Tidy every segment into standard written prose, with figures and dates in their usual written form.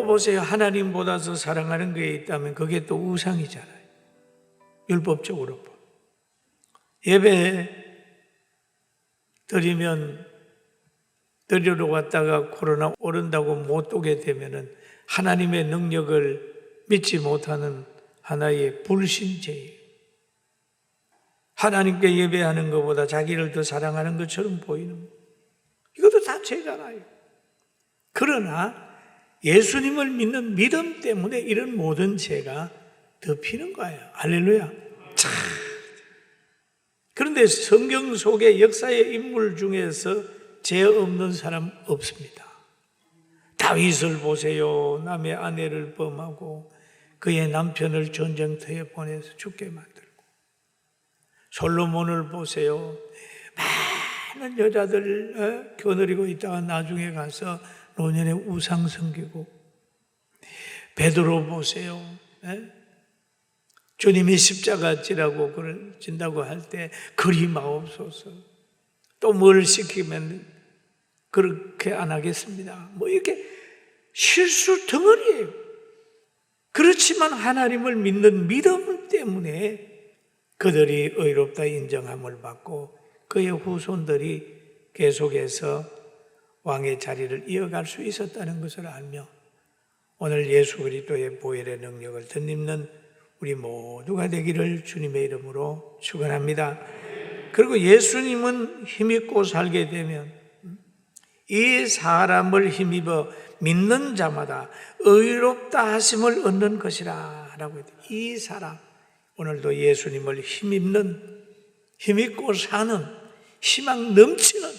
또 보세요. 하나님보다 더 사랑하는 게 있다면 그게 또 우상이잖아요. 율법적으로. 예배 드리면 드리러 왔다가 코로나 오른다고 못 오게 되면은 하나님의 능력을 믿지 못하는 하나의 불신죄예요. 하나님께 예배하는 것보다 자기를 더 사랑하는 것처럼 보이는 이것도 다 죄잖아요. 그러나 예수님을 믿는 믿음 때문에 이런 모든 죄가 덮이는 거예요. 할렐루야. 참. 그런데 성경 속의 역사의 인물 중에서 죄 없는 사람 없습니다. 다윗을 보세요. 남의 아내를 범하고 그의 남편을 전쟁터에 보내서 죽게 만들고, 솔로몬을 보세요. 많은 여자들 겨누리고 있다가 나중에 가서 노년에 우상 섬기고, 베드로 보세요. 주님이 십자가 지라고 진다고 할 때 그리 마옵소서. 또 뭘 시키면 그렇게 안 하겠습니다. 뭐 이렇게 실수 덩어리예요. 그렇지만 하나님을 믿는 믿음 때문에 그들이 의롭다 인정함을 받고 그의 후손들이 계속해서 왕의 자리를 이어갈 수 있었다는 것을 알며 오늘 예수 그리스도의 보혈의 능력을 덧입는 우리 모두가 되기를 주님의 이름으로 축원합니다. 그리고 예수님은 힘입고 살게 되면 이 사람을 힘입어 믿는 자마다 의롭다 하심을 얻는 것이라 라고 했대요. 이 사람, 오늘도 예수님을 힘입고 사는 희망 넘치는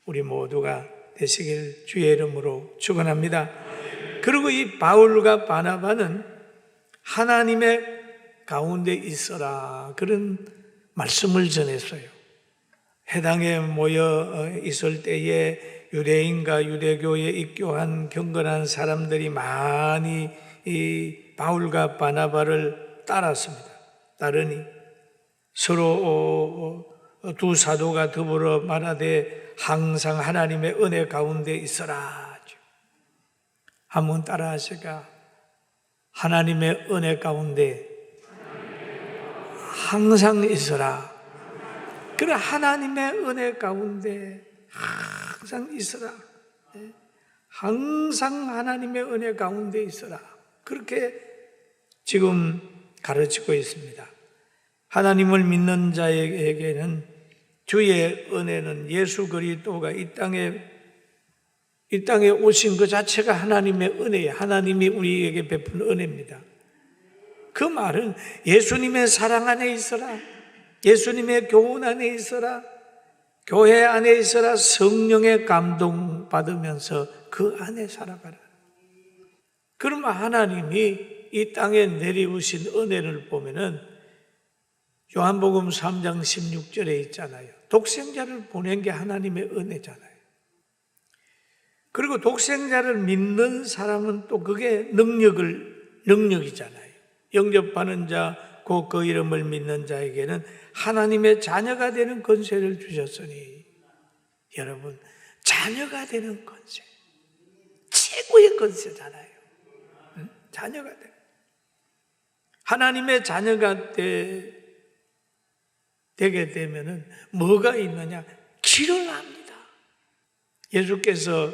우리 모두가 되시길 주의 이름으로 축원합니다. 그리고 이 바울과 바나바는 하나님의 가운데 있어라 그런 말씀을 전했어요. 해당에 모여 있을 때에 유대인과 유대교에 입교한 경건한 사람들이 많이 이 바울과 바나바를 따르니 서로 두 사도가 더불어 말하되 항상 하나님의 은혜 가운데 있어라. 한번 따라 하실까? 하나님의 은혜 가운데 항상 있어라. 그래, 하나님의 은혜 가운데 항상 있어라. 항상 하나님의 은혜 가운데 있어라. 그렇게 지금 가르치고 있습니다. 하나님을 믿는 자에게는 주의 은혜는 예수 그리스도가 이 땅에 오신 그 자체가 하나님의 은혜예요. 하나님이 우리에게 베푼 은혜입니다. 그 말은 예수님의 사랑 안에 있어라. 예수님의 교훈 안에 있어라. 교회 안에 있어라. 성령의 감동 받으면서 그 안에 살아가라. 그러면 하나님이 이 땅에 내리우신 은혜를 보면은 요한복음 3장 16절에 있잖아요. 독생자를 보낸 게 하나님의 은혜잖아요. 그리고 독생자를 믿는 사람은 또 그게 능력이잖아요. 영접하는 자, 곧 그 이름을 믿는 자에게는 하나님의 자녀가 되는 권세를 주셨으니, 여러분, 자녀가 되는 권세, 최고의 권세잖아요. 응? 자녀가 돼. 하나님의 자녀가 되게 되면은 뭐가 있느냐? 길을 압니다. 예수께서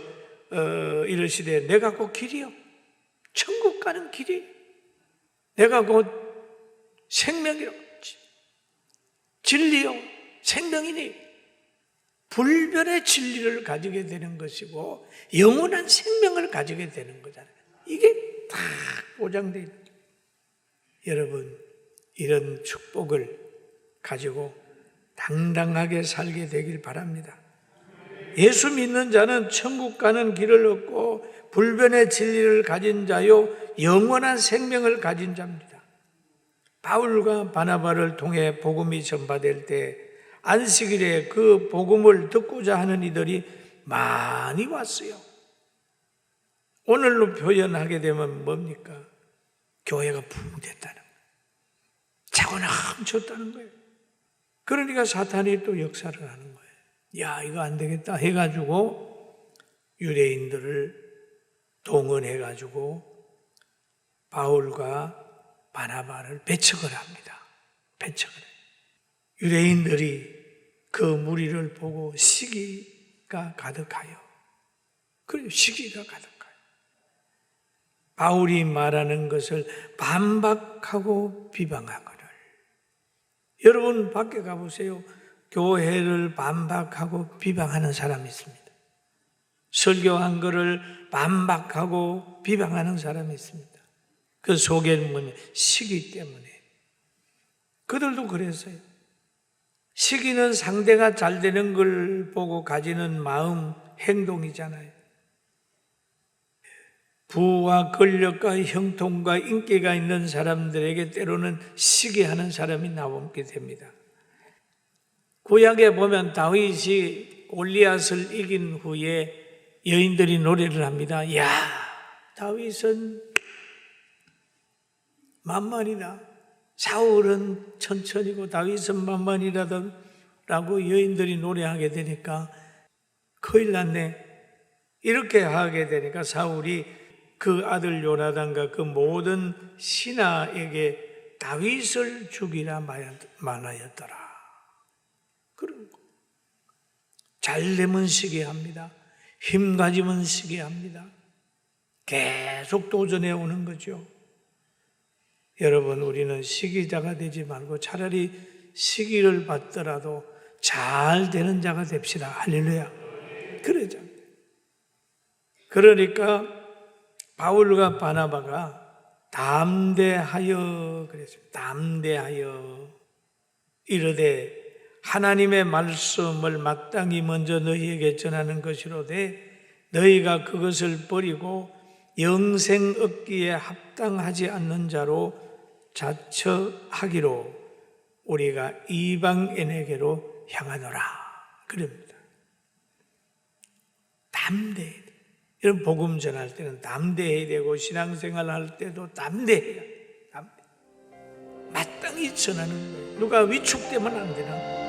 이르시되 내가 곧 길이요 천국 가는 길이, 내가 곧 생명이요 진리요 생명이니 불변의 진리를 가지게 되는 것이고 영원한 생명을 가지게 되는 거잖아요. 이게 다 보장되어 있는 거예요. 여러분, 이런 축복을 가지고 당당하게 살게 되길 바랍니다. 예수 믿는 자는 천국 가는 길을 얻고 불변의 진리를 가진 자요 영원한 생명을 가진 자입니다. 바울과 바나바를 통해 복음이 전파될 때 안식일에 그 복음을 듣고자 하는 이들이 많이 왔어요. 오늘로 표현하게 되면 뭡니까? 교회가 붕됐다는 거예요. 차고 넘쳤다는 거예요. 그러니까 사탄이 또 역사를 하는 거예요. 야, 이거 안 되겠다 해가지고 유대인들을 동원해가지고 바울과 바나바를 배척을 합니다. 배척을 해요. 유대인들이 그 무리를 보고 시기가 가득하여. 그래요, 시기가 가득하여. 바울이 말하는 것을 반박하고 비방하거늘. 여러분 밖에 가보세요. 교회를 반박하고 비방하는 사람이 있습니다. 설교한 것을 반박하고 비방하는 사람이 있습니다. 그 속에는 뭐냐? 시기 때문에. 그들도 그랬어요. 시기는 상대가 잘 되는 걸 보고 가지는 마음, 행동이잖아요. 부와 권력과 형통과 인기가 있는 사람들에게 때로는 시기하는 사람이 나오게 됩니다. 구약에 보면 다윗이 골리앗을 이긴 후에 여인들이 노래를 합니다. 야, 다윗은 만만이다. 사울은 천천히고 다윗은 만만이라고 여인들이 노래하게 되니까 큰일 났네. 이렇게 하게 되니까 사울이 그 아들 요나단과 그 모든 신하에게 다윗을 죽이라 말하였더라. 그런 거. 잘 되면 시기합니다. 힘 가지면 시기합니다. 계속 도전해 오는 거죠. 여러분, 우리는 시기자가 되지 말고 차라리 시기를 받더라도 잘 되는 자가 됩시다. 할렐루야. 그러자. 그러니까 바울과 바나바가 담대하여 그랬습니다. 담대하여 이르되 하나님의 말씀을 마땅히 먼저 너희에게 전하는 것이로되 너희가 그것을 버리고 영생 얻기에 합당하지 않는 자로 자처하기로 우리가 이방인에게로 향하노라. 그럽니다. 담대해야 돼. 이런 복음 전할 때는 담대해야 되고 신앙생활 할 때도 담대해야 돼. 마땅히 전하는 거예요. 누가 위축되면 안 되나?